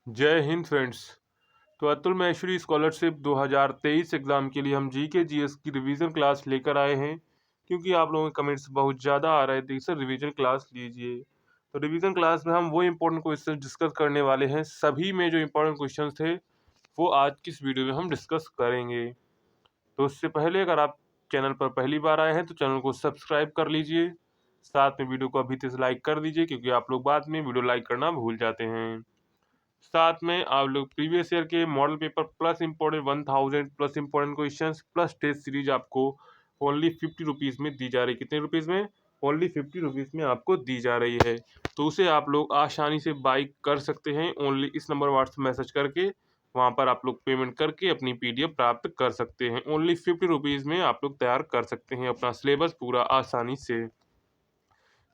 जय हिंद फ्रेंड्स। तो Atul Maheshwari scholarship 2023 exam के लिए हम जीके जीएस की रिवीजन क्लास लेकर आए हैं, क्योंकि आप लोगों के कमेंट्स बहुत ज़्यादा आ रहे थे सर रिवीजन क्लास लीजिए। तो रिवीजन क्लास में हम वो इम्पोर्टेंट क्वेश्चन डिस्कस करने वाले हैं। सभी में जो इम्पोर्टेंट क्वेश्चन थे वो आज की इस वीडियो में हम डिस्कस करेंगे। तो उससे पहले अगर आप चैनल पर पहली बार आए हैं तो चैनल को सब्सक्राइब कर लीजिए, साथ में वीडियो को अभी से लाइक कर दीजिए, क्योंकि आप लोग बाद में वीडियो लाइक करना भूल जाते हैं। साथ में आप लोग प्रीवियस ईयर के model paper plus important 1000 plus important questions plus test series आपको ओनली 50 रुपीज़ में दी जा रही है। कितने रुपीज़ में? ओनली 50 रुपीज़ में आपको दी जा रही है। तो उसे आप लोग आसानी से बाई कर सकते हैं। ओनली इस नंबर व्हाट्सएप मैसेज करके वहाँ पर आप लोग पेमेंट करके अपनी PDF प्राप्त कर सकते हैं। ओनली 50 रुपीज़ में आप लोग तैयार कर सकते हैं अपना सिलेबस पूरा आसानी से।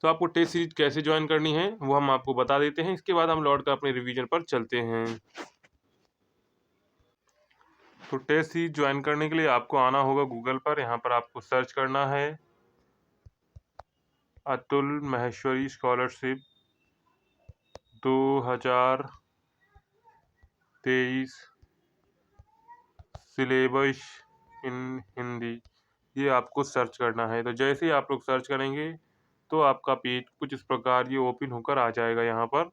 तो आपको टेस्ट सीरीज कैसे ज्वाइन करनी है वो हम आपको बता देते हैं। इसके बाद हम लौट कर अपने रिवीजन पर चलते हैं। तो टेस्ट सीरीज ज्वाइन करने के लिए आपको आना होगा गूगल पर। यहाँ पर आपको सर्च करना है Atul Maheshwari scholarship 2023 syllabus in Hindi, ये आपको सर्च करना है। तो जैसे ही आप लोग सर्च करेंगे तो आपका पेज कुछ इस प्रकार ये ओपन होकर आ जाएगा। यहाँ पर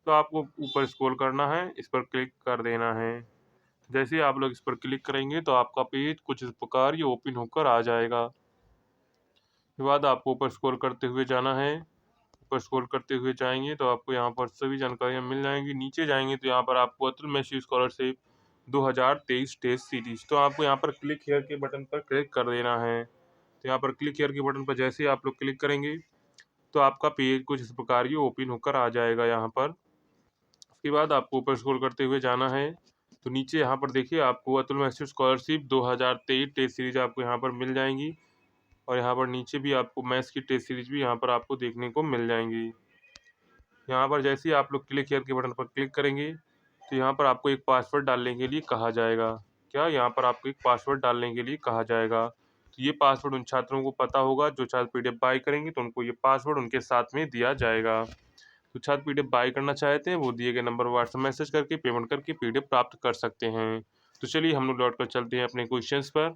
तो आपको ऊपर स्क्रॉल करना है, इस पर क्लिक कर देना है। जैसे ही आप लोग इस पर क्लिक करेंगे तो आपका पेज कुछ इस प्रकार ये ओपन होकर आ जाएगा। उसके बाद आपको ऊपर स्क्रॉल करते हुए जाना है। ऊपर स्क्रॉल करते हुए जाएंगे तो आपको यहाँ पर सभी जानकारियाँ मिल जाएंगी। नीचे जाएंगे तो यहाँ पर आपको Atul Maheshwari scholarship 2023 test series, तो आपको यहाँ पर क्लिक हियर के बटन पर क्लिक कर देना है। तो यहाँ पर क्लिक हियर के बटन पर जैसे ही आप लोग क्लिक करेंगे तो आपका पेज कुछ इस प्रकार ये ओपन होकर आ जाएगा यहाँ पर। उसके बाद आपको ऊपर स्क्रॉल करते हुए जाना है। तो नीचे यहाँ पर देखिए आपको Atul Maheshwari scholarship 2023 test series आपको यहाँ पर मिल जाएंगी। और यहाँ पर नीचे भी आपको मैथ्स की टेस्ट सीरीज भी यहाँ पर आपको देखने को मिल जाएंगी। यहाँ पर जैसे ही आप लोग क्लिक हियर के बटन पर क्लिक करेंगे तो यहाँ पर आपको एक पासवर्ड डालने के लिए कहा जाएगा। क्या? यहाँ पर आपको एक पासवर्ड डालने के लिए कहा जाएगा। तो ये पासवर्ड उन छात्रों को पता होगा जो छात्र PDF बाई करेंगे, तो उनको ये पासवर्ड उनके साथ में दिया जाएगा। तो छात्र PDF बाई करना चाहते हैं वो दिए गए नंबर व्हाट्सएप मैसेज करके पेमेंट करके PDF प्राप्त कर सकते हैं। तो चलिए हम लोग लौट कर चलते हैं अपने क्वेश्चंस पर।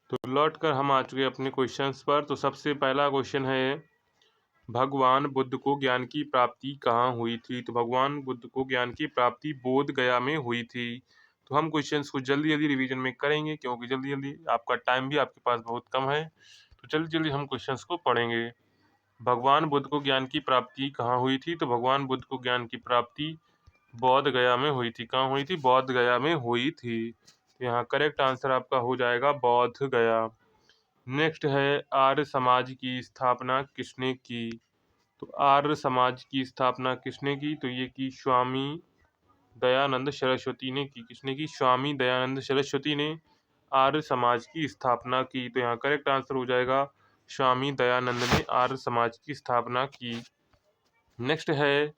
तो लौट कर हम आ चुके हैं अपने क्वेश्चंस पर। तो सबसे पहला क्वेश्चन है, भगवान बुद्ध को ज्ञान की प्राप्ति कहाँ हुई थी? तो भगवान बुद्ध को ज्ञान की प्राप्ति बोध गया में हुई थी। तो हम क्वेश्चंस को जल्दी जल्दी रिवीजन में करेंगे, क्योंकि जल्दी जल्दी आपका टाइम भी आपके पास बहुत कम है। तो जल्दी जल्दी हम क्वेश्चंस को पढ़ेंगे। भगवान बुद्ध को ज्ञान की प्राप्ति कहाँ हुई थी? तो भगवान बुद्ध को ज्ञान की प्राप्ति बौद्ध गया में हुई थी। कहाँ हुई थी? बौद्ध गया में हुई थी। तो यहाँ करेक्ट आंसर आपका हो जाएगा बौद्ध गया। नेक्स्ट है, आर्य समाज की स्थापना किसने की? तो आर्य समाज की स्थापना किसने की? तो ये की स्वामी दयानंद सरस्वती ने की। किसने की? स्वामी दयानंद सरस्वती ने आर्य समाज की स्थापना की। तो यहाँ करेक्ट आंसर हो जाएगा स्वामी दयानंद ने आर्य समाज की स्थापना की। नेक्स्ट है,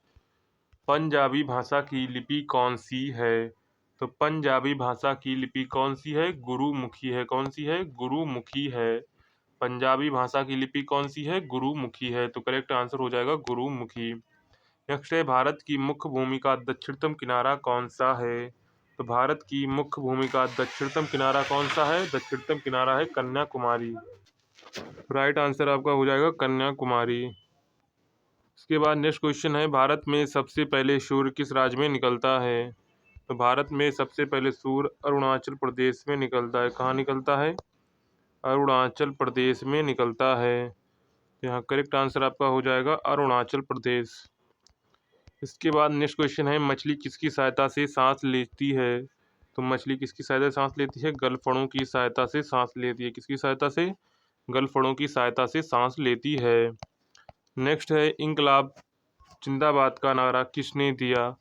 पंजाबी भाषा की लिपि कौन सी है? तो पंजाबी भाषा की लिपि कौन सी है? गुरुमुखी है। कौन सी है? गुरुमुखी है। पंजाबी भाषा की लिपि कौन सी है? गुरुमुखी है। तो करेक्ट आंसर हो जाएगा गुरुमुखी। नेक्स्ट है, भारत की मुख्य भूमि का दक्षिणतम किनारा कौन सा है? तो भारत की मुख्य भूमि का दक्षिणतम किनारा कौन सा है? दक्षिणतम किनारा है कन्याकुमारी। राइट आंसर आपका हो जाएगा कन्याकुमारी। इसके बाद नेक्स्ट क्वेश्चन है, भारत में सबसे पहले सूर्य किस राज्य में निकलता है? तो भारत में सबसे पहले सूर्य अरुणाचल प्रदेश में निकलता है। कहाँ निकलता है? अरुणाचल प्रदेश में निकलता है। यहाँ करेक्ट आंसर आपका हो जाएगा अरुणाचल प्रदेश। इसके बाद नेक्स्ट क्वेश्चन है, मछली किसकी सहायता से सांस लेती है? तो मछली किसकी सहायता से सांस लेती है? गलफड़ों की सहायता से सांस लेती है। किसकी सहायता से? गलफड़ों की सहायता से सांस लेती है। नेक्स्ट है, इंकलाब जिंदाबाद का नारा किसने दिया?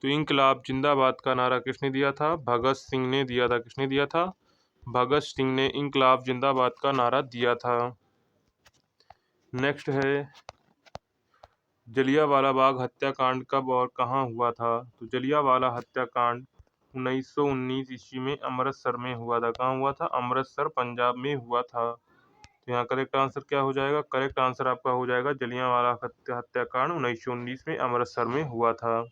तो इंकलाब जिंदाबाद का नारा किसने दिया था? भगत सिंह ने दिया था। किसने दिया था? भगत सिंह ने इंकलाब जिंदाबाद का नारा दिया था। नेक्स्ट है, जलियांवाला बाग हत्याकांड कब और कहाँ हुआ था? तो जलियांवाला हत्याकांड 1919 ईस्वी में अमृतसर में हुआ था। कहाँ हुआ था? अमृतसर पंजाब में हुआ था। तो यहाँ करेक्ट आंसर क्या हो जाएगा? करेक्ट आंसर आपका हो जाएगा जलियांवाला हत्याकांड 1919 में अमृतसर में हुआ था।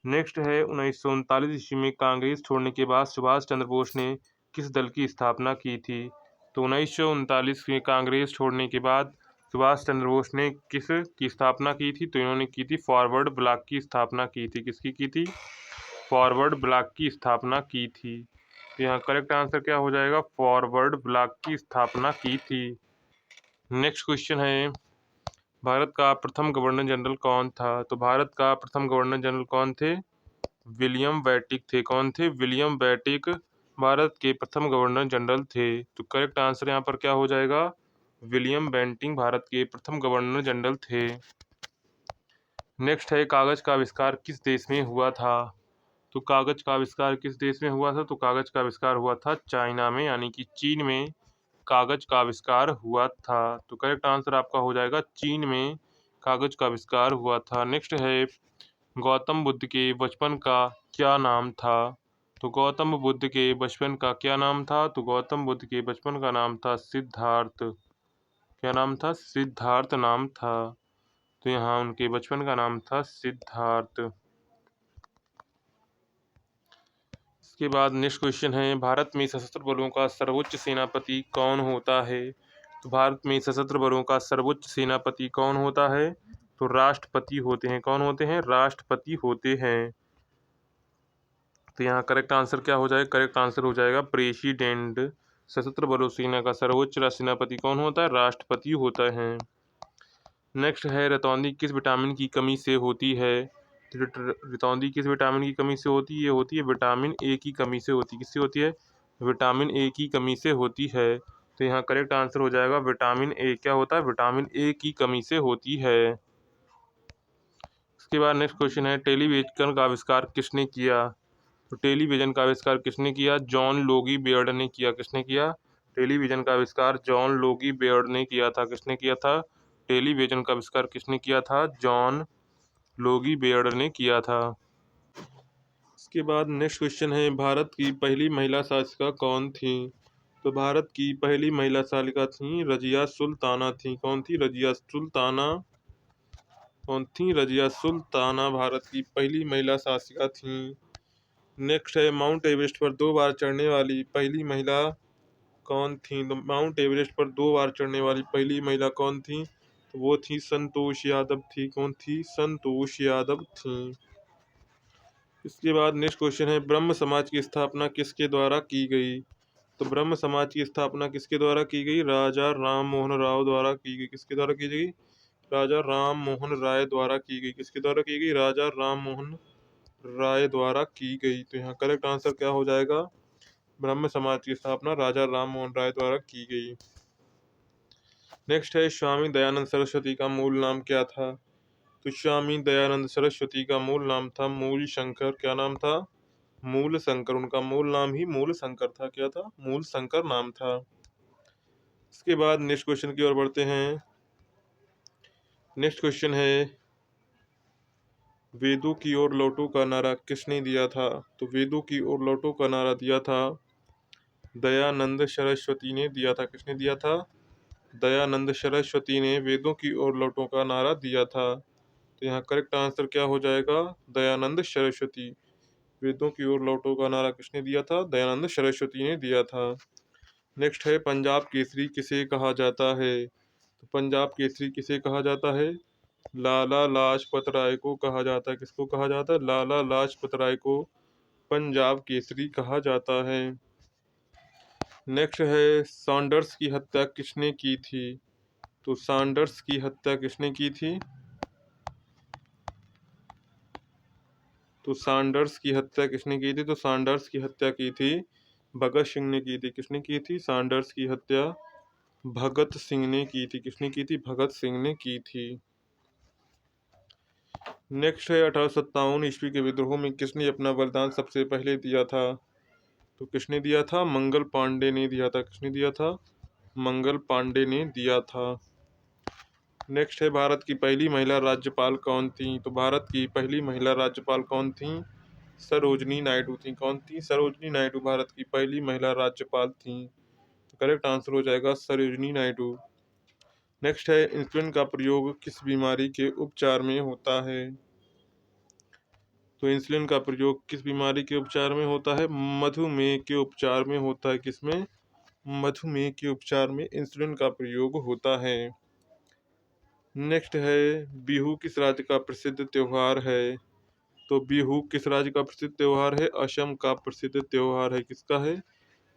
नेक्स्ट है 1939 ईस्वी में कांग्रेस छोड़ने के बाद सुभाष चंद्र बोस ने किस दल की स्थापना की थी? तो 1939 में कांग्रेस छोड़ने के बाद सुभाष चंद्र बोस ने किस की स्थापना की थी? तो इन्होंने की थी फॉरवर्ड ब्लॉक की स्थापना की थी। किसकी की थी? फॉरवर्ड ब्लॉक की स्थापना की थी। तो यहाँ करेक्ट आंसर क्या हो जाएगा? फॉरवर्ड ब्लॉक की स्थापना की थी। नेक्स्ट क्वेश्चन है भारत का प्रथम गवर्नर जनरल कौन था? तो भारत का प्रथम गवर्नर जनरल कौन थे? विलियम बेंटिक थे। कौन थे? विलियम बेंटिक भारत के प्रथम गवर्नर जनरल थे। तो करेक्ट आंसर यहाँ पर क्या हो जाएगा? विलियम बेंटिक भारत के प्रथम गवर्नर जनरल थे। नेक्स्ट है कागज का आविष्कार किस देश में हुआ था? तो कागज का आविष्कार किस देश में हुआ था? तो कागज का आविष्कार हुआ था चाइना में, यानी कि चीन में कागज का आविष्कार हुआ था। तो करेक्ट आंसर आपका हो जाएगा चीन में कागज का आविष्कार हुआ था। नेक्स्ट है गौतम बुद्ध के बचपन का क्या नाम था? तो गौतम बुद्ध के बचपन का क्या नाम था? तो गौतम बुद्ध के बचपन का नाम था सिद्धार्थ। क्या नाम था? सिद्धार्थ नाम था। तो यहाँ उनके बचपन का नाम था सिद्धार्थ। इसके बाद नेक्स्ट क्वेश्चन है भारत में सशस्त्र बलों का सर्वोच्च सेनापति कौन होता है? तो भारत में सशस्त्र बलों का सर्वोच्च सेनापति कौन होता है? तो राष्ट्रपति होते हैं। कौन होते हैं? राष्ट्रपति होते हैं। तो यहाँ करेक्ट आंसर क्या हो जाएगा? करेक्ट आंसर हो जाएगा प्रेसिडेंट। सशस्त्र बलों सेना का सर्वोच्च सेनापति कौन होता है? राष्ट्रपति होता है। नेक्स्ट है रतौंधी किस विटामिन की कमी से होती है? रतौंधी किस विटामिन की कमी से होती है? ये होती है विटामिन ए की कमी से होती है। किससे होती है? विटामिन ए की कमी से होती है। तो यहाँ करेक्ट आंसर हो जाएगा विटामिन ए। क्या होता है? विटामिन ए की कमी से होती है। इसके बाद नेक्स्ट क्वेश्चन है टेलीविजन का आविष्कार किसने किया? तो टेलीविजन का आविष्कार किसने किया? जॉन लोगी बेयर्ड ने किया। किसने किया? टेलीविजन का आविष्कार जॉन लोगी बेयर्ड ने किया था। किसने किया था? टेलीविजन का आविष्कार किसने किया था? जॉन लोगी बेयर्ड ने किया था। इसके बाद नेक्स्ट क्वेश्चन है भारत की पहली महिला शासिका कौन थी? तो भारत की पहली महिला शासिका थी रजिया सुल्ताना थी। कौन थी? रजिया सुल्ताना। कौन थी? रजिया सुल्ताना भारत की पहली महिला शासिका थी। नेक्स्ट है माउंट एवरेस्ट पर 2 बार चढ़ने वाली पहली महिला कौन थी? तो माउंट एवरेस्ट पर 2 बार चढ़ने वाली पहली महिला कौन थी? तो वो थी संतोष यादव थी। कौन थी? संतोष यादव थी। इसके बाद नेक्स्ट क्वेश्चन है ब्रह्म समाज की स्थापना किसके द्वारा की गई? तो ब्रह्म समाज की स्थापना किसके द्वारा की गई? राजा राम मोहन राव द्वारा की गई। किसके द्वारा की गई? राजा राम मोहन राय द्वारा की गई। किसके द्वारा की गई? राजा राम मोहन राय द्वारा की गई। तो यहाँ करेक्ट आंसर क्या हो जाएगा? ब्रह्म समाज की स्थापना राजा राम मोहन राय द्वारा की गई। नेक्स्ट है स्वामी दयानंद सरस्वती का मूल नाम क्या था? तो स्वामी दयानंद सरस्वती का मूल नाम था मूल शंकर। क्या नाम था? मूल शंकर। उनका मूल नाम ही मूल शंकर था। क्या था? मूल शंकर नाम था। इसके बाद नेक्स्ट क्वेश्चन की ओर बढ़ते हैं। नेक्स्ट क्वेश्चन है वेदों की ओर लौटो का नारा किसने दिया था? तो वेदों की ओर लौटो का नारा दिया था दयानंद सरस्वती ने दिया था। किसने दिया था? दयानंद सरस्वती ने वेदों की ओर लौटो का नारा दिया था। तो यहाँ करेक्ट आंसर क्या हो जाएगा? दयानंद सरस्वती। वेदों की ओर लौटो का नारा किसने दिया था? दयानंद सरस्वती ने दिया था। नेक्स्ट है पंजाब केसरी किसे कहा जाता है? तो पंजाब केसरी किसे कहा जाता है? लाला लाजपत राय को कहा जाता है। किसको कहा जाता है? लाला लाजपत राय को पंजाब केसरी कहा जाता है। नेक्स्ट है सॉन्डर्स की हत्या किसने की थी? तो सॉन्डर्स की हत्या किसने की थी? तो सॉन्डर्स की हत्या किसने की थी? तो सॉन्डर्स की हत्या की थी भगत सिंह ने की थी। किसने की थी? सॉन्डर्स की हत्या भगत सिंह ने की थी। किसने की थी? भगत सिंह ने की थी। नेक्स्ट है 1857 ईस्वी के विद्रोह में किसने अपना बलिदान सबसे पहले दिया था? तो किसने दिया था? मंगल पांडे ने दिया था। किसने दिया था? मंगल पांडे ने दिया था। नेक्स्ट है भारत की पहली महिला राज्यपाल कौन थी? तो भारत की पहली महिला राज्यपाल कौन थी? सरोजनी नायडू थी। कौन थी? सरोजनी नायडू भारत की पहली महिला राज्यपाल थी। तो करेक्ट आंसर हो जाएगा सरोजिनी नायडू। नेक्स्ट है इंसुलिन का प्रयोग किस बीमारी के उपचार में होता है? तो इंसुलिन का प्रयोग किस बीमारी के उपचार में होता है? मधुमेह के उपचार में होता है। किसमें? मधुमेह के उपचार में इंसुलिन का प्रयोग होता है। नेक्स्ट है बिहू किस राज्य का प्रसिद्ध त्योहार है? तो बिहू किस राज्य का प्रसिद्ध त्योहार है? असम का प्रसिद्ध त्योहार है। किसका है?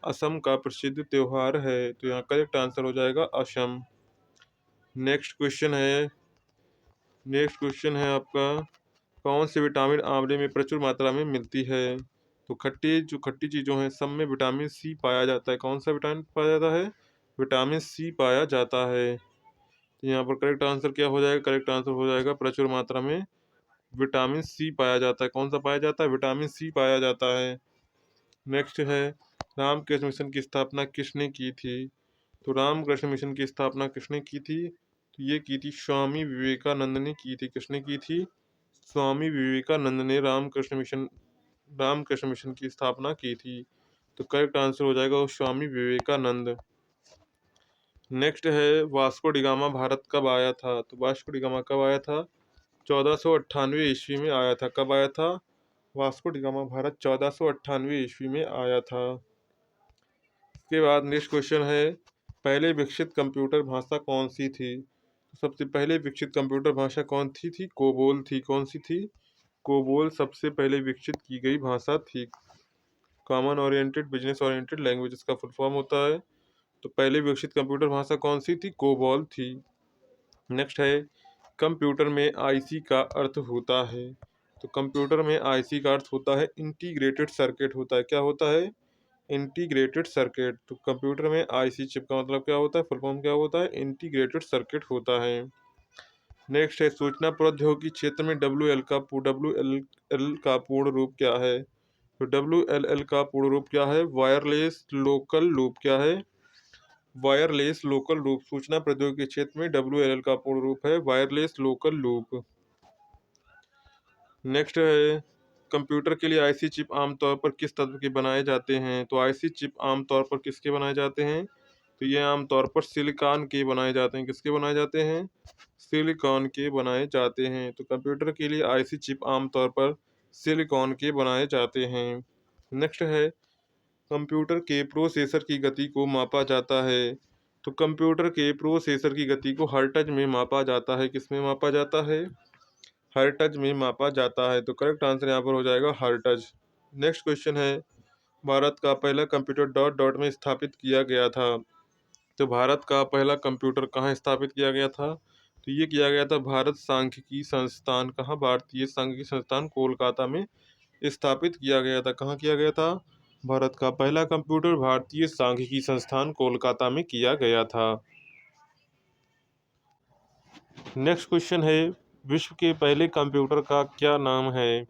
असम का प्रसिद्ध त्योहार है। तो यहाँ करेक्ट आंसर हो जाएगा असम। नेक्स्ट क्वेश्चन है आपका, कौन से विटामिन आंवले में प्रचुर मात्रा में मिलती है? तो खट्टी चीज़ों हैं सब में विटामिन सी पाया जाता है। कौन सा विटामिन पाया जाता है? विटामिन सी पाया जाता है। तो यहाँ पर करेक्ट आंसर क्या हो जाएगा? करेक्ट आंसर हो जाएगा प्रचुर मात्रा में विटामिन सी पाया जाता है। कौन सा पाया जाता है? विटामिन सी पाया जाता है। नेक्स्ट है रामकृष्ण मिशन की स्थापना किसने की थी? तो रामकृष्ण मिशन की स्थापना किसने की थी? तो ये की थी स्वामी विवेकानंद ने की थी। किसने की थी? स्वामी विवेकानंद ने रामकृष्ण मिशन की स्थापना की थी। तो करेक्ट आंसर हो जाएगा वो स्वामी विवेकानंद। नेक्स्ट है वास्को डिगामा भारत कब आया था? तो वास्को डिगामा कब आया था? 1498 ईस्वी में आया था। कब आया था? वास्को डिगामा भारत 1498 ईस्वी में आया था। इसके बाद नेक्स्ट क्वेश्चन है पहले विकसित कंप्यूटर भाषा कौन सी थी? सबसे पहले विकसित कंप्यूटर भाषा कौन थी? कोबोल थी। कौन सी थी? कोबोल सबसे पहले विकसित की गई भाषा थी। Common oriented business oriented language इसका फुल फॉर्म होता है। तो पहले विकसित कंप्यूटर भाषा कौन सी थी? कोबोल थी। नेक्स्ट है कंप्यूटर में आईसी का अर्थ होता है? तो कंप्यूटर में आईसी का अर्थ होता है इंटीग्रेटेड सर्किट होता है। क्या होता है? Integrated circuit. तो कंप्यूटर में आईसी चिप का मतलब क्या होता है? फुल फॉर्म क्या होता है? इंटीग्रेटेड सर्किट होता है। नेक्स्ट है सूचना प्रौद्योगिकी क्षेत्र में WLL का पूर्ण रूप क्या है? तो WLL का पूर्ण रूप क्या है? Wireless local loop. क्या है? Wireless local loop. सूचना प्रौद्योगिकी क्षेत्र में WLL का पूर्ण रूप है वायरलेस लोकल लूप। नेक्स्ट है कंप्यूटर के लिए आईसी चिप आमतौर पर किस तत्व के बनाए जाते हैं? तो आईसी चिप आमतौर पर किसके बनाए जाते हैं? तो ये आमतौर पर सिलिकॉन के बनाए जाते हैं। किसके बनाए जाते हैं? सिलिकॉन के बनाए जाते हैं। तो कंप्यूटर के लिए आईसी चिप आमतौर पर सिलिकॉन के बनाए जाते हैं। नेक्स्ट है कंप्यूटर के प्रोसेसर की गति को मापा जाता है? तो कंप्यूटर के प्रोसेसर की गति को हर्ट्ज में मापा जाता है। किस में मापा जाता है? हर्ट्ज में मापा जाता है। तो करेक्ट आंसर यहाँ पर हो जाएगा हर्ट्ज। नेक्स्ट क्वेश्चन है भारत का पहला कंप्यूटर डॉट डॉट में स्थापित किया गया था? तो भारत का पहला कंप्यूटर कहाँ स्थापित किया गया था? तो ये किया गया था भारत सांख्यिकी संस्थान। कहाँ? भारतीय सांख्यिकी संस्थान कोलकाता में स्थापित किया गया था। कहाँ किया गया था? भारत का पहला कंप्यूटर भारतीय सांख्यिकी संस्थान कोलकाता में किया गया था। नेक्स्ट क्वेश्चन है विश्व के पहले कंप्यूटर का क्या नाम है?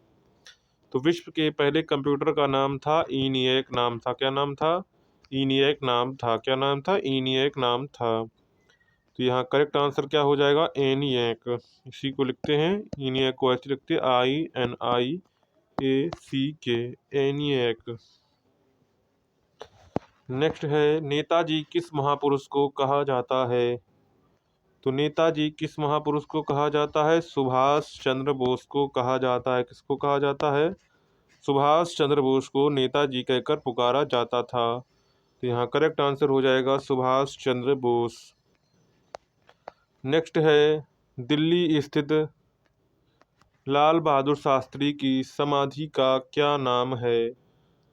तो विश्व के पहले कंप्यूटर का नाम था ENIAC नाम था। क्या नाम था? ENIAC नाम था। क्या नाम था? ENIAC नाम था। तो यहाँ करेक्ट आंसर क्या हो जाएगा? ENIAC। इसी को लिखते हैं ENIAC को ऐसे लिखते हैं INIAC ENIAC। नेक्स्ट है नेताजी किस महापुरुष को कहा जाता है? तो नेताजी किस महापुरुष को कहा जाता है? सुभाष चंद्र बोस को कहा जाता है। किसको कहा जाता है? सुभाष चंद्र बोस को नेताजी कहकर पुकारा जाता था। तो यहाँ करेक्ट आंसर हो जाएगा सुभाष चंद्र बोस। नेक्स्ट है दिल्ली स्थित लाल बहादुर शास्त्री की समाधि का क्या नाम है?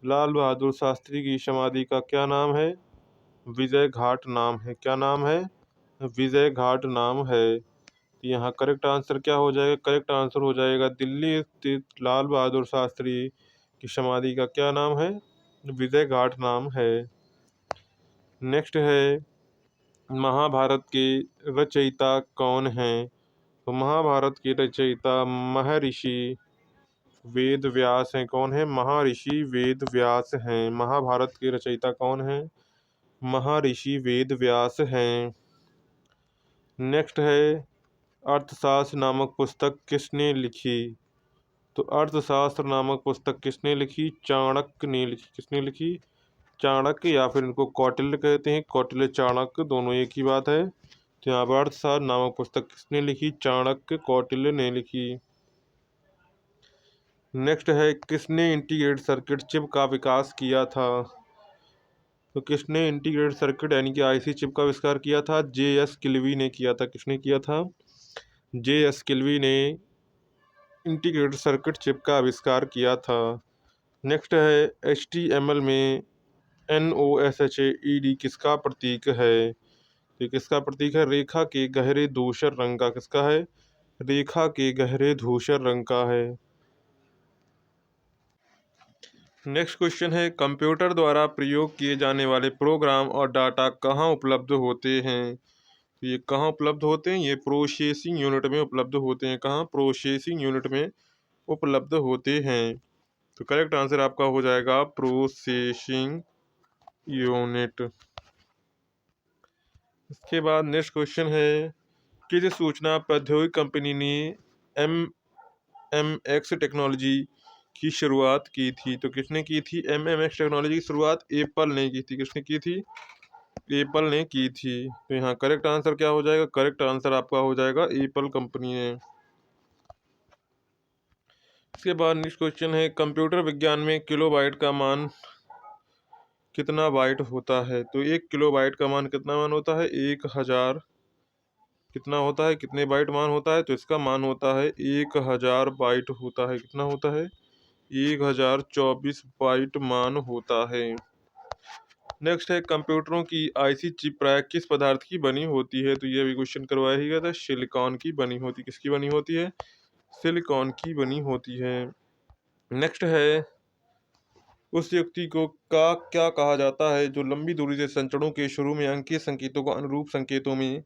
लाल बहादुर शास्त्री की समाधि का क्या नाम है? विजय घाट नाम है। क्या नाम है? विजय घाट नाम है। यहाँ करेक्ट आंसर क्या हो जाएगा? करेक्ट आंसर हो जाएगा दिल्ली स्थित लाल बहादुर शास्त्री की समाधि का क्या नाम है? विजय घाट नाम है। नेक्स्ट है महाभारत के रचयिता कौन हैं? तो महाभारत के रचयिता महर्षि वेद व्यास हैं। कौन है? महर्षि वेद व्यास हैं। महाभारत के रचयिता कौन हैं? महर्षि वेद व्यास हैं। नेक्स्ट है अर्थशास्त्र नामक पुस्तक किसने लिखी? तो अर्थशास्त्र नामक पुस्तक किसने लिखी? चाणक्य ने लिखी। किसने लिखी? चाणक्य या फिर इनको कौटिल्य कहते हैं, कौटिल्य चाणक्य दोनों एक ही बात है। तो यहाँ पर अर्थशास्त्र नामक पुस्तक किसने लिखी? चाणक्य, कौटिल्य ने लिखी। नेक्स्ट है, किसने इंटीग्रेटेड सर्किट चिप का विकास किया था? तो किसने इंटीग्रेटेड सर्किट यानी कि आईसी चिप का आविष्कार किया था? जे.एस. किल्वी ने किया था। किसने किया था? जे.एस. किल्वी ने इंटीग्रेटेड सर्किट चिप का आविष्कार किया था। नेक्स्ट है, HTML में NOSHED किसका प्रतीक है? तो किसका प्रतीक है? रेखा के गहरे धूसर रंग का। किसका है? रेखा के गहरे धूसर रंग का है। नेक्स्ट क्वेश्चन है, कंप्यूटर द्वारा प्रयोग किए जाने वाले प्रोग्राम और डाटा कहाँ उपलब्ध होते हैं? तो ये कहाँ उपलब्ध होते हैं? ये प्रोसेसिंग यूनिट में उपलब्ध होते हैं। कहाँ? प्रोसेसिंग यूनिट में उपलब्ध होते हैं। तो करेक्ट आंसर आपका हो जाएगा प्रोसेसिंग यूनिट। इसके बाद नेक्स्ट क्वेश्चन है, किस सूचना प्रौद्योगिकी कंपनी ने MMX टेक्नोलॉजी की शुरुआत की थी? तो किसने की थी MMX टेक्नोलॉजी की शुरुआत? एप्पल ने की थी। किसने की थी? एप्पल ने की थी। तो यहाँ करेक्ट आंसर क्या हो जाएगा? करेक्ट आंसर आपका हो जाएगा एप्पल कंपनी ने। इसके बाद नेक्स्ट क्वेश्चन है, कंप्यूटर विज्ञान में किलोबाइट का मान कितना बाइट होता है? तो 1 किलोबाइट का मान कितना मान होता है? 1000 कितना होता है? कितने बाइट मान होता है? तो इसका मान होता है 1000 बाइट होता है। कितना होता है? 1024 बाइट मान होता है। नेक्स्ट है, कंप्यूटरों की आईसी चिप प्राय किस पदार्थ की बनी होती है? तो ये भी क्वेश्चन करवाया ही गया था। सिलिकॉन की बनी होती। किसकी बनी होती है? सिलिकॉन की बनी होती है। नेक्स्ट है, उस युक्ति को का क्या कहा जाता है जो लंबी दूरी से संचरणों के शुरू में अंकीय संकेतों को अनुरूप संकेतों में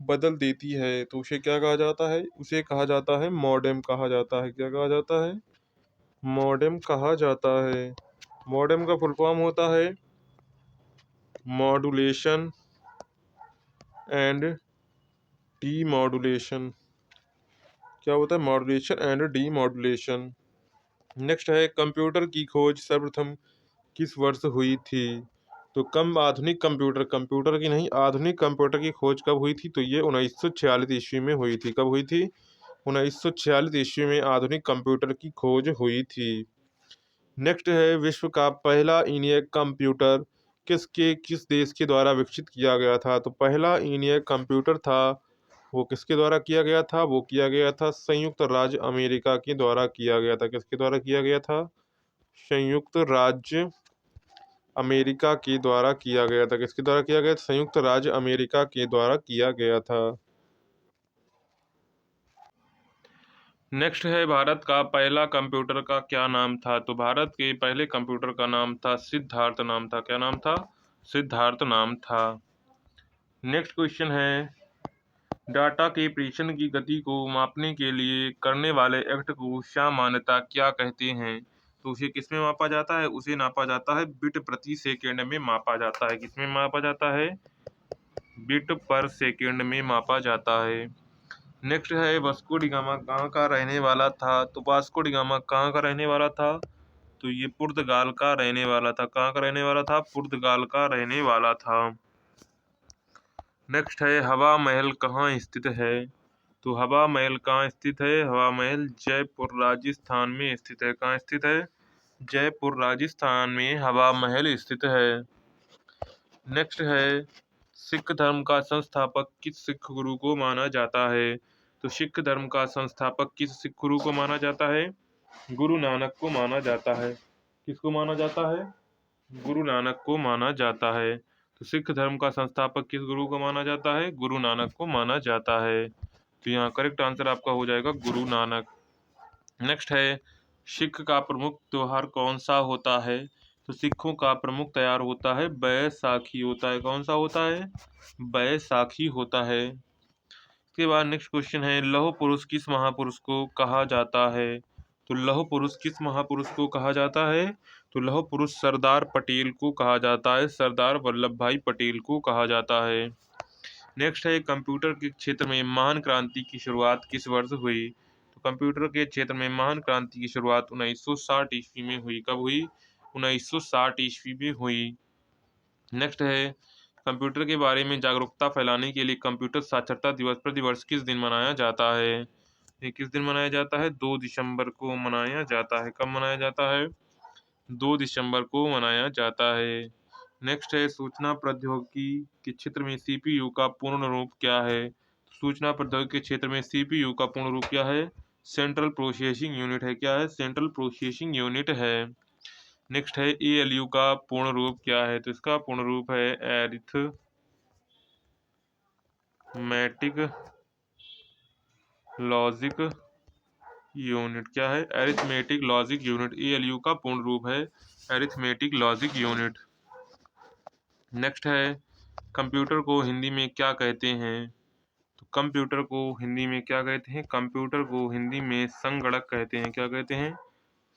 बदल देती है? तो उसे क्या कहा जाता है? उसे कहा जाता है मॉडेम कहा जाता है। क्या कहा जाता है? मॉडेम कहा जाता है। मॉडेम का फुल फॉर्म होता है मॉड्यूलेशन एंड डीमॉड्यूलेशन। क्या होता है? Modulation and demodulation. नेक्स्ट है, कंप्यूटर की खोज सर्वप्रथम किस वर्ष हुई थी? तो कम आधुनिक कंप्यूटर कंप्यूटर की नहीं, आधुनिक कंप्यूटर की खोज कब हुई थी? तो ये 1946 ईस्वी में हुई थी। कब हुई थी? 1946 ईस्वी में आधुनिक कंप्यूटर की खोज हुई थी। नेक्स्ट है, विश्व का पहला ENIAC कंप्यूटर किस देश के द्वारा विकसित किया गया था? तो पहला ENIAC कंप्यूटर था वो किसके द्वारा किया गया था? वो किया गया था संयुक्त राज्य अमेरिका के द्वारा किया गया था। किसके द्वारा किया गया था? संयुक्त राज्य अमेरिका के द्वारा किया गया था। किसके द्वारा किया गया था? संयुक्त राज्य अमेरिका के द्वारा किया गया था। नेक्स्ट है, भारत का पहला कंप्यूटर का क्या नाम था? तो भारत के पहले कंप्यूटर का नाम था सिद्धार्थ नाम था। क्या नाम था? सिद्धार्थ नाम था। नेक्स्ट क्वेश्चन है, डाटा के प्रेषण की गति को मापने के लिए करने वाले एक्ट को सामान्यतः क्या कहते हैं? तो उसे किसमें मापा जाता है? उसे नापा जाता है बिट प्रति सेकंड में मापा जाता है। किसमें मापा जाता है? बिट पर सेकंड में मापा जाता है। नेक्स्ट है, वास्को डी गामा कहाँ का रहने वाला था? तो वास्को डी गामा कहाँ का रहने वाला था? तो ये पुर्तगाल का रहने वाला था। कहाँ का रहने वाला था? पुर्तगाल का रहने वाला था। नेक्स्ट है, हवा महल कहाँ स्थित है? तो हवा महल कहाँ स्थित है? हवा महल जयपुर राजस्थान में स्थित है। कहाँ स्थित है? जयपुर राजस्थान में हवा महल स्थित है। नेक्स्ट है, सिख धर्म का संस्थापक किस सिख गुरु को माना जाता है? तो सिख धर्म का संस्थापक किस सिख गुरु को माना जाता है? गुरु नानक को माना जाता है। किसको माना जाता है? गुरु नानक को माना जाता है। तो सिख धर्म का संस्थापक किस गुरु को माना जाता है? गुरु नानक को माना जाता है। तो यहाँ करेक्ट आंसर आपका हो जाएगा गुरु नानक। नेक्स्ट है, सिख का प्रमुख त्योहार कौन सा होता है? तो सिखों का प्रमुख त्योहार होता है बैसाखी होता है। कौन सा होता है? बैसाखी होता है। इसके बाद नेक्स्ट क्वेश्चन है, लौह पुरुष किस महापुरुष को कहा जाता है? तो लौह पुरुष किस महापुरुष को कहा जाता है? तो लौह पुरुष सरदार पटेल को कहा जाता है। सरदार वल्लभ भाई पटेल को कहा जाता है। नेक्स्ट है, कंप्यूटर के क्षेत्र में महान क्रांति की शुरुआत किस वर्ष हुई? तो कंप्यूटर के क्षेत्र में महान क्रांति की शुरुआत 1960 ईस्वी में हुई। कब हुई? 1960 ईस्वी में हुई। नेक्स्ट है कंप्यूटर के बारे में जागरूकता फैलाने के लिए कंप्यूटर साक्षरता दिवस प्रतिवर्ष किस दिन मनाया जाता है? ये किस दिन मनाया जाता है? 2 दिसंबर को मनाया जाता है। कब मनाया जाता है? 2 दिसंबर को मनाया जाता है। नेक्स्ट है सूचना प्रौद्योगिकी के क्षेत्र में सीपीयू का पूर्ण रूप क्या है? सूचना प्रौद्योगिकी के क्षेत्र में सीपीयू का पूर्ण रूप क्या है? सेंट्रल प्रोसेसिंग यूनिट है। क्या है? सेंट्रल प्रोसेसिंग यूनिट है। नेक्स्ट है एएलयू का पूर्ण रूप क्या है? तो इसका पूर्ण रूप है एरिथमेटिक लॉजिक यूनिट। क्या है? Arithmetic logic unit. एएलयू का पूर्ण रूप है एरिथमेटिक लॉजिक यूनिट। नेक्स्ट है कंप्यूटर को हिंदी में क्या कहते हैं? तो कंप्यूटर को हिंदी में क्या कहते हैं? कंप्यूटर को हिंदी में संगणक कहते हैं। क्या कहते हैं?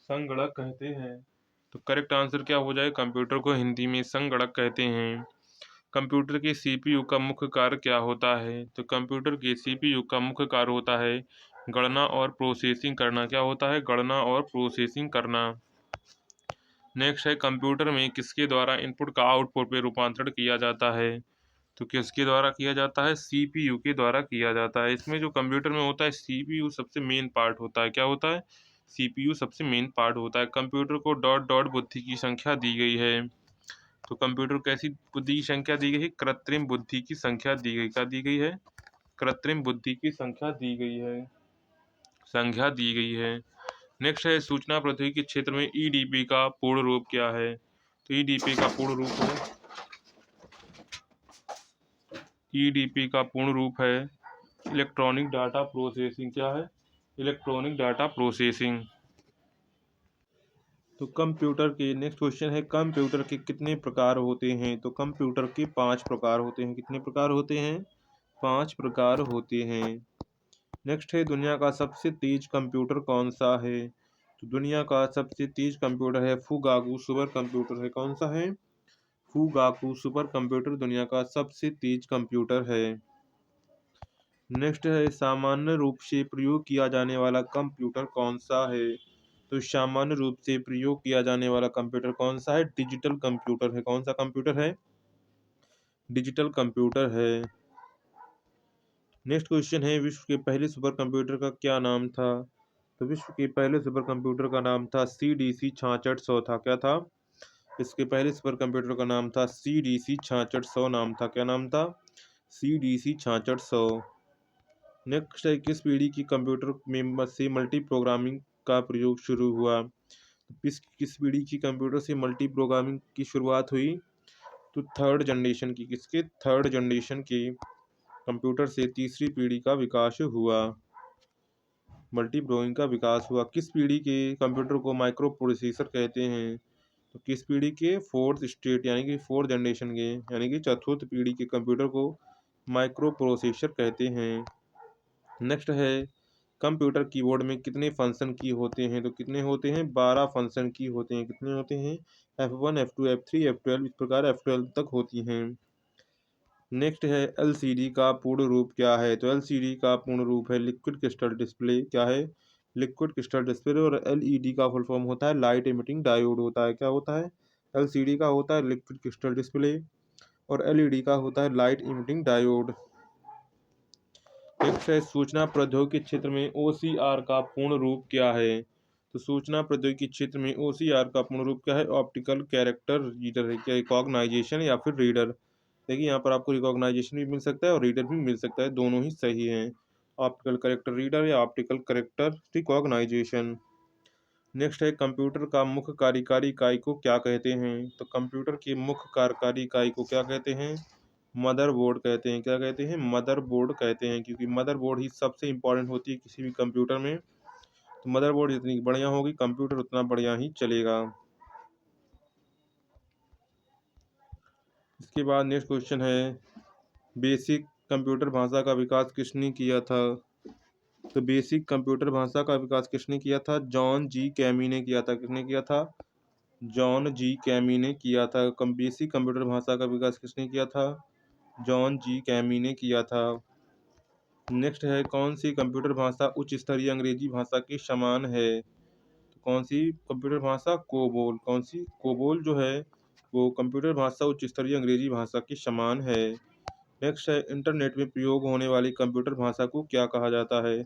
संगणक कहते हैं। तो करेक्ट आंसर क्या हो जाए? कंप्यूटर को हिंदी में संगणक कहते हैं। कंप्यूटर के सीपीयू का मुख्य कार्य क्या होता है? तो कंप्यूटर के सीपीयू का मुख्य कार्य होता है गणना और प्रोसेसिंग करना। क्या होता है? गणना और प्रोसेसिंग करना। नेक्स्ट है कंप्यूटर में किसके द्वारा इनपुट का आउटपुट में रूपांतरण किया जाता है? तो किसके द्वारा किया जाता है? सीपीयू के द्वारा किया जाता है। इसमें जो कंप्यूटर में होता है सीपीयू सबसे मेन पार्ट होता है। क्या होता है? सीपीयू सबसे मेन पार्ट होता है। कंप्यूटर को डॉट डॉट बुद्धि की संख्या दी गई है। तो कंप्यूटर कैसी बुद्धि की संख्या दी गई है? कृत्रिम बुद्धि की संख्या दी गई। क्या दी गई है? कृत्रिम बुद्धि की संख्या दी गई है। संख्या दी गई है। नेक्स्ट है सूचना प्रौद्योगिकी के क्षेत्र में ईडीपी का पूर्ण रूप क्या है? तो ईडीपी का पूर्ण रूप है ईडीपी का पूर्ण रूप है इलेक्ट्रॉनिक डाटा प्रोसेसिंग। क्या है? Electronic data processing. तो कंप्यूटर के नेक्स्ट क्वेश्चन है कंप्यूटर के कितने प्रकार होते हैं? तो कंप्यूटर के 5 प्रकार होते हैं। कितने प्रकार होते हैं? 5 प्रकार होते हैं। नेक्स्ट है दुनिया का सबसे तेज कंप्यूटर कौन सा है? तो दुनिया का सबसे तेज कंप्यूटर है फुगाकू सुपर कंप्यूटर है। कौन सा है? फुगाकू सुपर कंप्यूटर दुनिया का सबसे तेज कंप्यूटर है। नेक्स्ट है सामान्य रूप से प्रयोग किया जाने वाला कंप्यूटर कौन सा है? तो सामान्य रूप से प्रयोग किया जाने वाला कंप्यूटर कौन सा है? डिजिटल कंप्यूटर है। कौन सा कंप्यूटर है? डिजिटल कंप्यूटर है। नेक्स्ट क्वेश्चन है विश्व के पहले सुपर कंप्यूटर का क्या नाम था? तो विश्व के पहले सुपर कंप्यूटर का नाम था CDC 6600 था। क्या था? इसके पहले सुपर कंप्यूटर का नाम था CDC 6600 नाम था। क्या नाम था? CDC 6600। नेक्स्ट है किस पीढ़ी की कंप्यूटर में से मल्टी प्रोग्रामिंग का प्रयोग शुरू हुआ? किस पीढ़ी की कंप्यूटर से मल्टी प्रोग्रामिंग की शुरुआत हुई? तो थर्ड जनरेशन की। किसके? थर्ड जनरेशन के कंप्यूटर से तीसरी पीढ़ी का विकास हुआ। मल्टी प्रोग्रामिंग का विकास हुआ। किस पीढ़ी के कंप्यूटर को माइक्रो प्रोसेसर कहते हैं? तो किस पीढ़ी के? फोर्थ स्टेट यानी कि फोर्थ जनरेशन के यानी कि चतुर्थ पीढ़ी के कंप्यूटर को माइक्रो प्रोसेसर कहते हैं। नेक्स्ट है कंप्यूटर कीबोर्ड में कितने फंक्शन की होते हैं? तो कितने होते हैं? 12 फंक्शन की होते हैं। कितने होते हैं? F1 F2 F3 F12 इस प्रकार F12 तक होती हैं। नेक्स्ट है LCD का पूर्ण रूप क्या है? तो LCD का पूर्ण रूप है लिक्विड क्रिस्टल डिस्प्ले। क्या है? Liquid crystal display. और LED का फुल फॉर्म होता है लाइट इमिटिंग डायोड होता है। क्या होता है? LCD का होता है लिक्विड क्रिस्टल डिस्प्ले और LED का होता है लाइट इमिटिंग डायोड। नेक्स्ट है सूचना प्रौद्योगिकी क्षेत्र में OCR का पूर्ण रूप क्या है? तो सूचना प्रौद्योगिकी क्षेत्र में OCR का पूर्ण रूप क्या है? ऑप्टिकल कैरेक्टर रीडर है। क्या? रिकॉग्नाइजेशन या फिर रीडर। देखिए यहाँ पर आपको रिकॉग्नाइजेशन भी मिल सकता है और रीडर भी मिल सकता है। दोनों ही सही हैं। ऑप्टिकल कैरेक्टर रीडर या ऑप्टिकल कैरेक्टर रिकॉग्नाइजेशन। नेक्स्ट है कंप्यूटर का मुख्य कार्यकारी इकाई को क्या कहते हैं? तो कंप्यूटर की मुख्य कार्यकारी इकाई को क्या कहते हैं? मदरबोर्ड कहते हैं। क्या कहते हैं? मदरबोर्ड कहते हैं, क्योंकि मदरबोर्ड ही सबसे इंपॉर्टेंट होती है किसी भी कंप्यूटर में। तो मदरबोर्ड जितनी बढ़िया होगी कंप्यूटर उतना बढ़िया ही चलेगा। इसके बाद नेक्स्ट क्वेश्चन है बेसिक कंप्यूटर भाषा का विकास किसने किया था? तो बेसिक कंप्यूटर भाषा का विकास किसने किया था? जॉन जी कैमी ने किया था। किसने किया था? जॉन जी कैमी ने किया था। बेसिक कंप्यूटर भाषा का विकास किसने किया था? जॉन जी कैमी ने किया था। नेक्स्ट है कौन सी कंप्यूटर भाषा उच्च स्तरीय अंग्रेजी भाषा के समान है? तो कौन सी कंप्यूटर भाषा? कोबोल। कौन सी? कोबोल जो है वो कंप्यूटर भाषा उच्च स्तरीय अंग्रेजी भाषा के समान है। नेक्स्ट है, इंटरनेट में प्रयोग होने वाली कंप्यूटर भाषा को क्या कहा जाता है?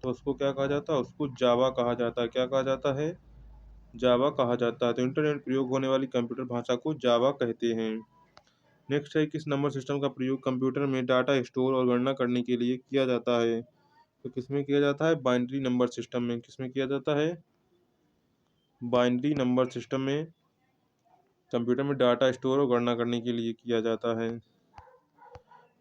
तो उसको क्या कहा जाता है? उसको जावा कहा जाता है। क्या कहा जाता है? जावा कहा जाता है। तो इंटरनेट में प्रयोग होने वाली कंप्यूटर भाषा को जावा कहते हैं। नेक्स्ट है, किस नंबर सिस्टम का प्रयोग कंप्यूटर में डाटा स्टोर और गणना करने के लिए किया जाता है? तो किसमें किया जाता है? बाइनरी नंबर सिस्टम में। किसमें किया जाता है? बाइनरी नंबर सिस्टम में कंप्यूटर में डाटा स्टोर और गणना करने के लिए किया जाता है।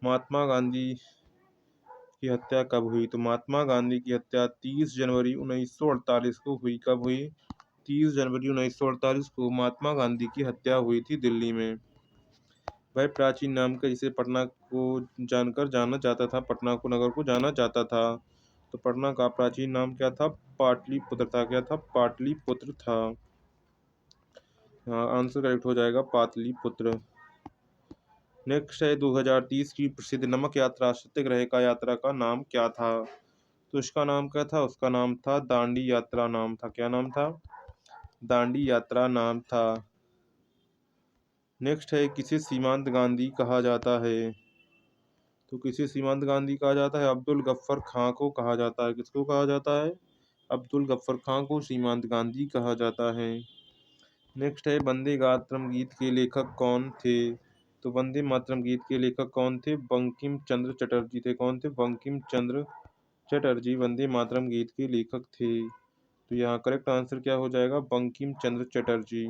महात्मा गांधी की हत्या कब हुई? तो महात्मा गांधी की हत्या 30 जनवरी 1948 को हुई। कब हुई? 30 जनवरी 1948 को महात्मा गांधी की हत्या हुई थी दिल्ली में। वह प्राचीन नाम का जिसे पटना को जानकर जाना जाता था, पटना को नगर को जाना जाता था। तो पटना का प्राचीन नाम क्या था? पाटलिपुत्र था। क्या था? पाटलिपुत्र था। हाँ, आंसर करेक्ट हो जाएगा पाटलिपुत्र। नेक्स्ट है, 2030 की प्रसिद्ध नमक यात्रा सत्याग्रह का यात्रा का नाम क्या था? तो इसका नाम क्या था? उसका नाम था दांडी यात्रा नाम था। क्या नाम था? दांडी यात्रा नाम था। नेक्स्ट है, किसे सीमांत गांधी कहा जाता है? तो किसे सीमांत गांधी कहा जाता है? अब्दुल गफ्फर खां को कहा जाता है। किसको कहा जाता है? अब्दुल गफ्फर खां को सीमांत गांधी कहा जाता है। नेक्स्ट है, वंदे मातरम गीत के लेखक कौन थे? तो वंदे मातरम गीत के लेखक कौन थे? बंकिम चंद्र चटर्जी थे। कौन थे? बंकिम चंद्र चटर्जी वंदे मातरम गीत के लेखक थे। तो यहाँ करेक्ट आंसर क्या हो जाएगा? बंकिम चंद्र चटर्जी।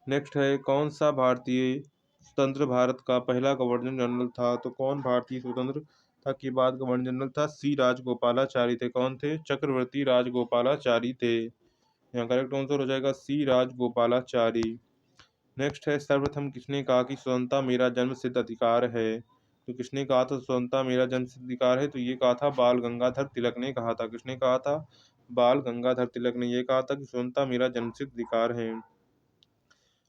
नेक्स्ट है, कौन सा भारतीय स्वतंत्र भारत का पहला गवर्नर जनरल था? तो कौन भारतीय स्वतंत्रता के बाद गवर्नर जनरल था? सी राजगोपालाचारी थे। कौन थे? चक्रवर्ती राजगोपालाचारी थे। यहाँ करेक्ट आंसर हो जाएगा सी राजगोपालाचारी। नेक्स्ट है, सर्वप्रथम किसने कहा कि स्वतंत्रता मेरा जन्मसिद्ध अधिकार है? तो किसने कहा था स्वतंत्रता मेरा जन्मसिद्ध अधिकार है? तो ये कहा था बाल गंगाधर तिलक ने कहा था। किसने कहा था? बाल गंगाधर तिलक ने ये कहा था कि स्वतंत्रता मेरा जन्मसिद्ध अधिकार है।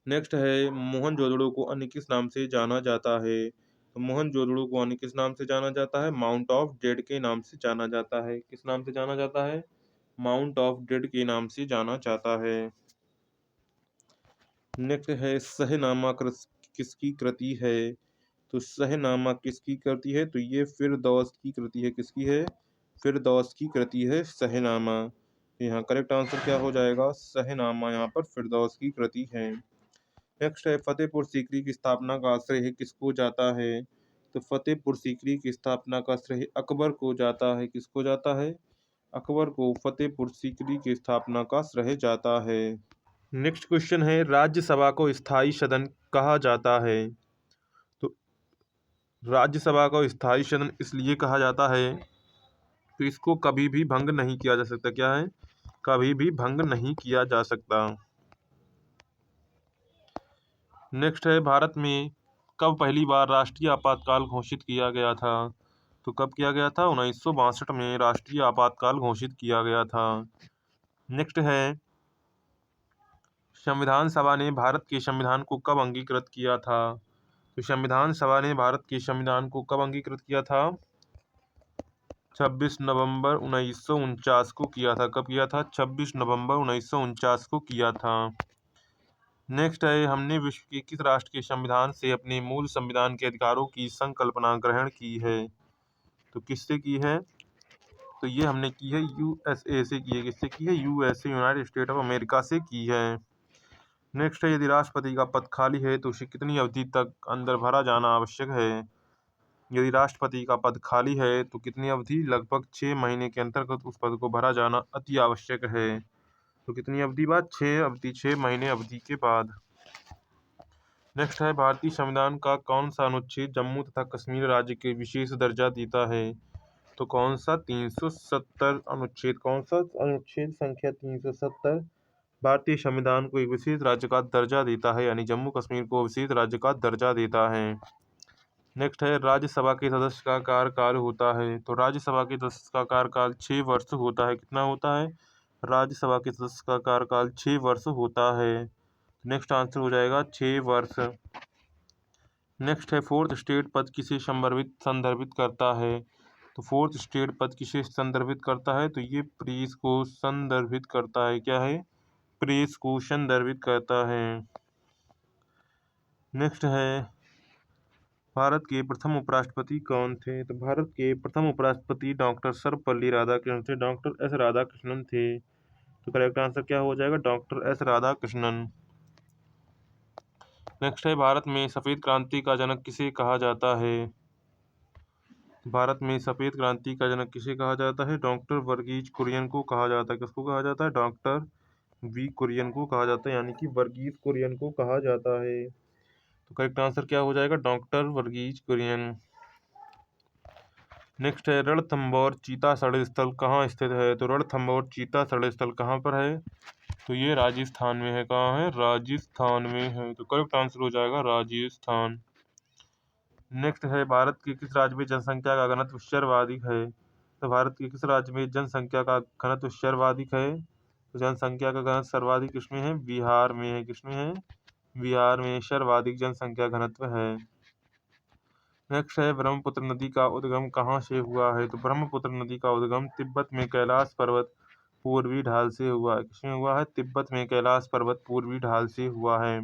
नेक्स्ट है, मोहनजोदड़ो को अन्य किस नाम से जाना जाता है? तो मोहनजोदड़ो को अन्य किस नाम से जाना जाता है? माउंट ऑफ डेड के नाम से जाना जाता है। किस नाम से जाना जाता है? माउंट ऑफ डेड के नाम से जाना जाता है। नेक्स्ट है, सहनामा किसकी कृति है? तो सहनामा किसकी कृति है? तो ये फिरदौस की कृति है। किसकी है? फिरदौस की कृति है सहनामा। यहाँ करेक्ट आंसर क्या हो जाएगा? सहनामा यहाँ पर फिरदौस की कृति है। नेक्स्ट है, फतेहपुर सीकरी की स्थापना का श्रेय किसको जाता है? तो फतेहपुर सीकरी की स्थापना का श्रेय अकबर को जाता है। किसको जाता है? अकबर को फतेहपुर सीकरी की स्थापना का श्रेय जाता है। नेक्स्ट क्वेश्चन है, राज्यसभा को स्थायी सदन कहा जाता है? तो राज्यसभा को स्थायी सदन इसलिए कहा जाता है तो इसको कभी भी भंग नहीं किया जा सकता। क्या है? कभी भी भंग नहीं किया जा सकता। नेक्स्ट है, भारत में कब पहली बार राष्ट्रीय आपातकाल घोषित किया गया था? तो कब किया गया था? 1962 में राष्ट्रीय आपातकाल घोषित किया गया था। नेक्स्ट है, संविधान सभा ने भारत के संविधान को कब अंगीकृत किया था? तो संविधान सभा ने भारत के संविधान को कब अंगीकृत किया था? 26 नवंबर 1949 को किया था। कब किया था? 26 नवंबर 1949 को किया था। नेक्स्ट है, हमने विश्व के किस राष्ट्र के संविधान से अपने मूल संविधान के अधिकारों की संकल्पना ग्रहण की है? तो किससे की है? तो ये हमने की है यूएसए से की है। किससे की है? USA, United state of America से की है। नेक्स्ट है, यदि राष्ट्रपति का पद खाली है तो उसे कितनी अवधि तक अंदर भरा जाना आवश्यक है? यदि राष्ट्रपति का पद खाली है तो कितनी अवधि? लगभग 6 महीने के अंतर्गत उस पद को भरा जाना अति आवश्यक है। तो कितनी अवधि बाद? 6 महीने अवधि के बाद। नेक्स्ट है, भारतीय संविधान का कौन सा अनुच्छेद जम्मू तथा कश्मीर राज्य के विशेष दर्जा देता है? तो कौन सा? 370 अनुच्छेद। कौन सा अनुच्छेद? संख्या 370 भारतीय संविधान को एक विशेष राज्य का दर्जा देता है, यानी जम्मू कश्मीर को विशेष राज्य का दर्जा देता है। नेक्स्ट है, राज्यसभा के सदस्य का कार्यकाल होता है? तो राज्यसभा के सदस्य का कार्यकाल 6 वर्ष होता है। कितना होता है? राज्यसभा के सदस्य का कार्यकाल 6 वर्ष होता है। नेक्स्ट आंसर हो जाएगा 6 वर्ष। नेक्स्ट है, फोर्थ स्टेट पद किसे संदर्भित करता है? तो फोर्थ स्टेट पद किसे संदर्भित करता है? तो ये प्रेस को संदर्भित करता है। क्या है? प्रेस को संदर्भित करता है। नेक्स्ट है भारत के प्रथम उपराष्ट्रपति कौन थे? तो भारत के प्रथम उपराष्ट्रपति डॉक्टर सर्वपल्ली राधाकृष्णन थे, डॉक्टर एस राधाकृष्णन थे। तो करेक्ट आंसर क्या हो जाएगा? Doctor S Radhakrishnan. नेक्स्ट है भारत में सफेद क्रांति का जनक किसे कहा जाता है? भारत में सफेद क्रांति का जनक किसे कहा जाता है? डॉक्टर वर्गीज कुरियन को कहा जाता है। किसको कहा जाता है? डॉक्टर वी कुरियन को कहा जाता है, यानी कि वर्गीज कुरियन को कहा जाता है। तो करेक्ट आंसर क्या हो जाएगा? डॉक्टर वर्गीज कुरियन। नेक्स्ट है रणथंभौर चीता शरण स्थल कहाँ स्थित है? तो रणथंभौर चीता शरण स्थल कहाँ पर है? तो ये राजस्थान में है। कहाँ है? राजस्थान में है। तो करेक्ट आंसर हो जाएगा राजस्थान। नेक्स्ट है भारत के किस राज्य में जनसंख्या का घनत्व सर्वाधिक है? तो भारत के किस राज्य में जनसंख्या का घनत्व सर्वाधिक है? तो जनसंख्या का घनत्व सर्वाधिक किसमें है? बिहार में है। किसमें है? बिहार में सर्वाधिक जनसंख्या घनत्व है। नेक्स्ट है ब्रह्मपुत्र नदी का उद्गम कहाँ से हुआ है? तो ब्रह्मपुत्र नदी का उद्गम तिब्बत में कैलाश पर्वत पूर्वी ढाल से हुआ है। किसमें हुआ है? तिब्बत में कैलाश पर्वत पूर्वी ढाल से हुआ है।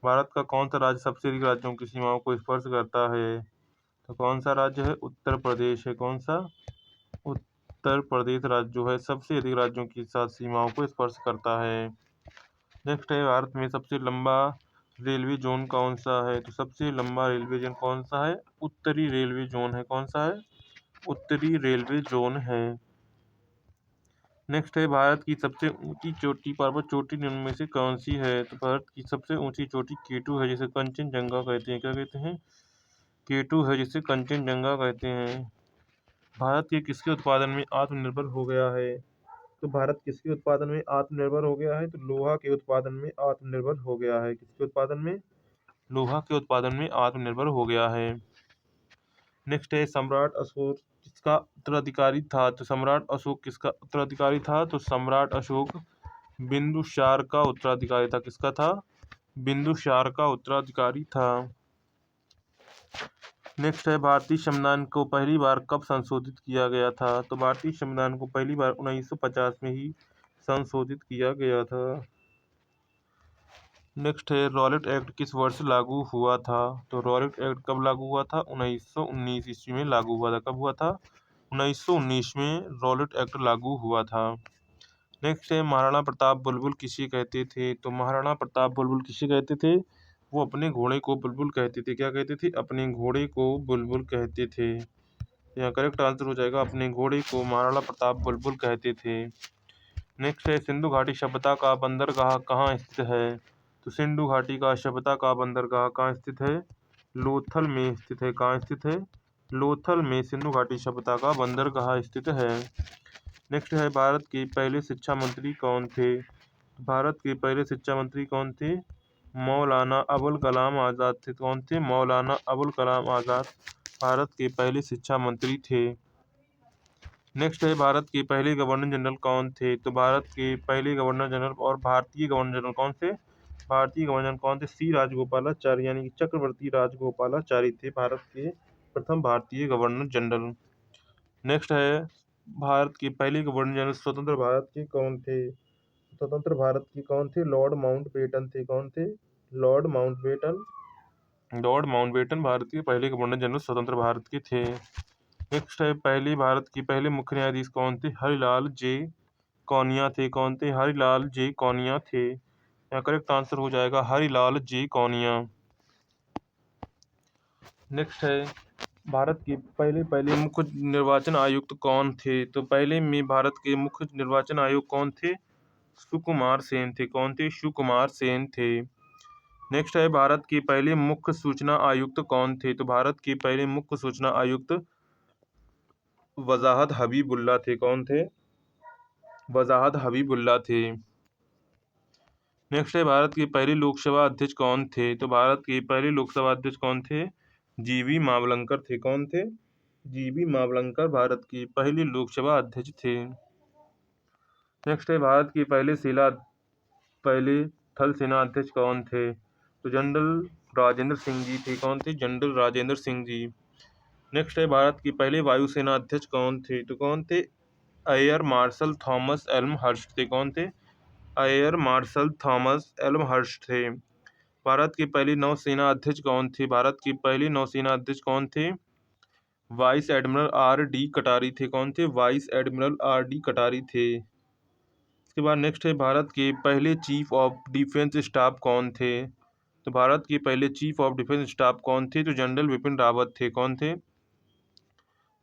भारत का कौन सा राज्य सबसे अधिक राज्यों की सीमाओं को स्पर्श करता है? तो कौन सा राज्य है? उत्तर प्रदेश है। कौन सा? उत्तर प्रदेश राज्य जो है सबसे अधिक राज्यों के साथ सीमाओं को स्पर्श करता है। नेक्स्ट है भारत में सबसे लंबा रेलवे जोन कौन सा है? तो सबसे लंबा रेलवे जोन कौन सा है? उत्तरी रेलवे जोन है। कौन सा है? उत्तरी रेलवे जोन है। नेक्स्ट है भारत की सबसे ऊंची चोटी पर्वत चोटी निम्न में से कौन सी है? तो भारत की सबसे ऊंची चोटी केटू है, जिसे कंचनजंगा कहते हैं। क्या कहते हैं? केटू है, जिसे कंचनजंगा कहते हैं। भारत के किसके उत्पादन में आत्मनिर्भर हो गया है? तो भारत किसके उत्पादन में आत्मनिर्भर हो गया है? तो लोहा के उत्पादन में आत्मनिर्भर हो गया है। किसके उत्पादन में? लोहा के उत्पादन में आत्मनिर्भर हो गया है। नेक्स्ट है सम्राट अशोक किसका उत्तराधिकारी था? तो सम्राट अशोक किसका उत्तराधिकारी था? तो सम्राट अशोक बिंदुसार का उत्तराधिकारी था। किसका था? बिंदुसार का उत्तराधिकारी था। नेक्स्ट है भारतीय संविधान को पहली बार कब संशोधित किया गया था? तो भारतीय संविधान को पहली बार 1950 में ही संशोधित किया गया था। नेक्स्ट है रॉलेट एक्ट किस वर्ष लागू हुआ था? तो रॉलेट एक्ट कब लागू हुआ था? 1919 ईस्वी में लागू हुआ था। कब हुआ था? 1919 में रॉलेट एक्ट लागू हुआ था। नेक्स्ट है महाराणा प्रताप बुलबुल किसे कहते थे? तो महाराणा प्रताप बुलबुल किसे कहते थे? वो अपने घोड़े को बुलबुल कहते थे। क्या कहते थे? अपने घोड़े को बुलबुल कहते थे। यहाँ करेक्ट आंसर हो जाएगा अपने घोड़े को महाराणा प्रताप बुलबुल कहते थे। नेक्स्ट है सिंधु घाटी सभ्यता का बंदरगाह कहाँ स्थित है? तो सिंधु घाटी का सभ्यता का बंदरगाह कहाँ स्थित है? लोथल में स्थित है। कहाँ स्थित है? लोथल में सिंधु घाटी सभ्यता का बंदरगाह स्थित है। नेक्स्ट है भारत के पहले शिक्षा मंत्री कौन थे? भारत के पहले शिक्षा मंत्री कौन थे? मौलाना अबुल कलाम आज़ाद थे। कौन थे? मौलाना अबुल कलाम आज़ाद भारत के पहले शिक्षा मंत्री थे। नेक्स्ट है भारत के पहले गवर्नर जनरल कौन थे? तो भारत के पहले गवर्नर जनरल और भारतीय गवर्नर जनरल कौन थे? भारतीय गवर्नर जनरल कौन थे? सी राजगोपालाचारी, यानी कि चक्रवर्ती राजगोपालाचारी थे भारत के प्रथम भारतीय गवर्नर जनरल। नेक्स्ट है भारत के पहले गवर्नर जनरल स्वतंत्र भारत के कौन थे? स्वतंत्र भारत के कौन थे? लॉर्ड माउंटबेटन थे। कौन थे? Lord Mountbatten. Lord Mountbatten Bharat के पहले गवर्नर जनरल स्वतंत्र भारत के थे। नेक्स्ट है भारत की पहले मुख्य न्यायाधीश कौन थे? हरिलाल जे कौनिया थे। कौन थे? हरिलाल जे कौनिया थे। यहाँ करेक्ट आंसर हो जाएगा हरिलाल जे कौनिया। नेक्स्ट है भारत के पहले मुख्य निर्वाचन आयुक्त कौन थे? तो पहले में भारत के मुख्य निर्वाचन आयुक्त कौन थे? सुकुमार सेन थे। कौन थे? सुकुमार सेन थे। नेक्स्ट है भारत के पहले मुख्य सूचना आयुक्त कौन थे? तो भारत के पहले मुख्य सूचना आयुक्त वजाहत हबीबुल्ला थे। कौन थे? वजाहत हबीबुल्ला थे। नेक्स्ट है भारत के पहले लोकसभा अध्यक्ष कौन थे? तो भारत के पहले लोकसभा अध्यक्ष कौन थे? जीवी मावलंकर थे। कौन थे? जीवी मावलंकर भारत के पहले लोकसभा अध्यक्ष थे। नेक्स्ट है भारत के पहले थल सेना अध्यक्ष कौन थे? तो जनरल राजेंद्र सिंह जी थे। कौन थे? जनरल राजेंद्र सिंह जी। नेक्स्ट है भारत के पहले वायुसेना अध्यक्ष कौन थे? तो कौन थे? एयर मार्शल थॉमस एल्महर्स्ट थे। कौन थे? एयर मार्शल थॉमस एल्महर्स्ट थे। भारत के पहले नौसेना अध्यक्ष कौन थे? भारत के पहले नौसेना अध्यक्ष कौन थे? Vice admiral R.D. कटारी थे। कौन थे? Vice admiral R.D. कटारी थे। इसके बाद नेक्स्ट है, भारत के पहले चीफ ऑफ डिफेंस स्टाफ कौन थे? तो भारत के पहले चीफ ऑफ डिफेंस स्टाफ कौन थे? तो जनरल विपिन रावत थे। कौन थे?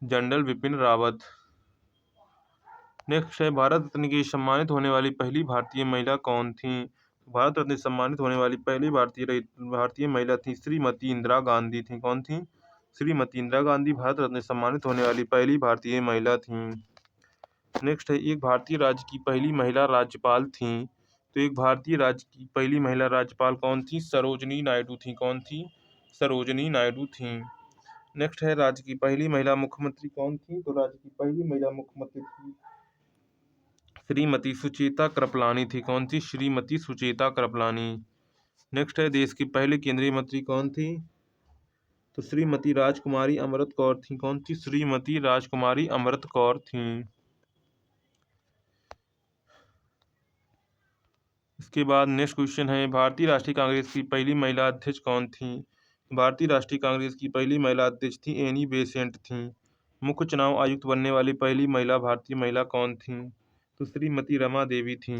जनरल विपिन रावत। नेक्स्ट है, भारत रत्न की सम्मानित होने वाली पहली भारतीय महिला कौन थी? भारत रत्न से सम्मानित होने वाली पहली भारतीय महिला थी श्रीमती इंदिरा गांधी थी। कौन थी? श्रीमती इंदिरा गांधी भारत रत्न से सम्मानित होने वाली पहली भारतीय महिला थी। नेक्स्ट है, एक भारतीय राज्य की पहली महिला राज्यपाल थी। तो एक भारतीय राज्य की पहली महिला राज्यपाल कौन थी? सरोजनी नायडू थी। कौन थी? सरोजनी नायडू थी। नेक्स्ट है, राज्य की पहली महिला मुख्यमंत्री कौन थी? तो राज्य की पहली महिला मुख्यमंत्री थी श्रीमती सुचेता कृपलानी थी। कौन थी? श्रीमती सुचेता कृपलानी। नेक्स्ट है, देश की पहले केंद्रीय मंत्री कौन थी? तो श्रीमती राजकुमारी अमृत कौर थी। कौन थी? श्रीमती राजकुमारी अमृत कौर थी। इसके बाद नेक्स्ट क्वेश्चन है, भारतीय राष्ट्रीय कांग्रेस की पहली महिला अध्यक्ष कौन थी? भारतीय राष्ट्रीय कांग्रेस की पहली महिला अध्यक्ष थी एनी बेसेंट थी। मुख्य चुनाव आयुक्त बनने वाली पहली महिला भारतीय महिला कौन थी? तो श्रीमती रमा देवी थी।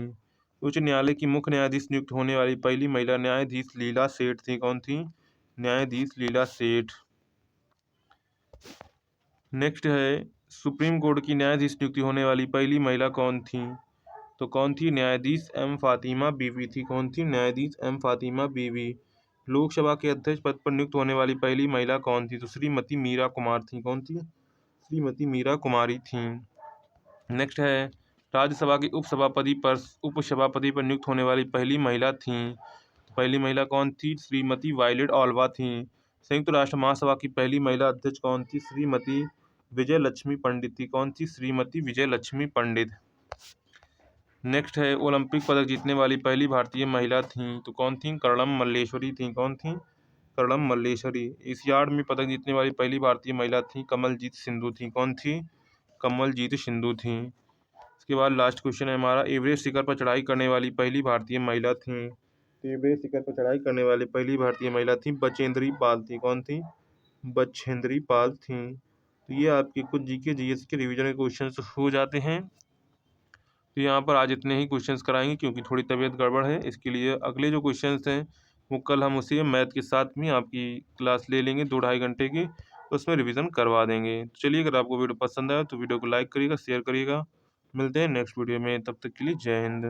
उच्च न्यायालय की मुख्य न्यायाधीश नियुक्त होने वाली पहली महिला न्यायाधीश लीला सेठ थी। कौन थी? न्यायाधीश लीला सेठ। नेक्स्ट है, सुप्रीम कोर्ट की न्यायाधीश नियुक्ति होने वाली पहली महिला कौन थी? तो कौन थी? न्यायाधीश एम फातिमा बीवी थी। कौन थी? न्यायाधीश एम फातिमा बीवी। लोकसभा के अध्यक्ष पद पर नियुक्त होने वाली पहली महिला कौन थी? तो श्रीमती मीरा कुमार थी। कौन थी? श्रीमती मीरा कुमारी थी। नेक्स्ट है, राज्यसभा की उपसभापति पर नियुक्त होने वाली पहली महिला थी। पहली महिला कौन थी? श्रीमती वायलेट ऑल्वा थी। संयुक्त राष्ट्र महासभा की पहली महिला अध्यक्ष कौन थी? श्रीमती विजय लक्ष्मी पंडित थी। कौन थी? श्रीमती विजय लक्ष्मी पंडित। नेक्स्ट है, ओलंपिक पदक जीतने वाली पहली भारतीय महिला थी। तो कौन थी? कर्णम मल्लेश्वरी थी। कौन थी? कर्णम मल्लेश्वरी। एशियाड में पदक जीतने वाली पहली भारतीय महिला थी कमलजीत सिंधु थी। कौन थी? कमलजीत सिंधु थी। इसके बाद लास्ट क्वेश्चन है हमारा, एवरेस्ट शिखर पर चढ़ाई करने वाली पहली भारतीय महिला थी। तो एवरेस्ट शिखर पर चढ़ाई करने वाली पहली भारतीय महिला थी बचेंद्री पाल थी। कौन थी? बचेंद्री पाल थी। तो ये आपके कुछ जीके जीएस के रिवीजन के क्वेश्चंस हो जाते हैं। तो यहाँ पर आज इतने ही क्वेश्चंस कराएंगे क्योंकि थोड़ी तबीयत गड़बड़ है। इसके लिए अगले जो क्वेश्चंस हैं वो कल हम उसी मैथ के साथ में आपकी क्लास ले लेंगे 2-2.5 घंटे की, उसमें रिवीजन करवा देंगे। तो चलिए, अगर आपको वीडियो पसंद आए तो वीडियो को लाइक करिएगा, शेयर करिएगा। मिलते हैं नेक्स्ट वीडियो में, तब तक के लिए जय हिंद।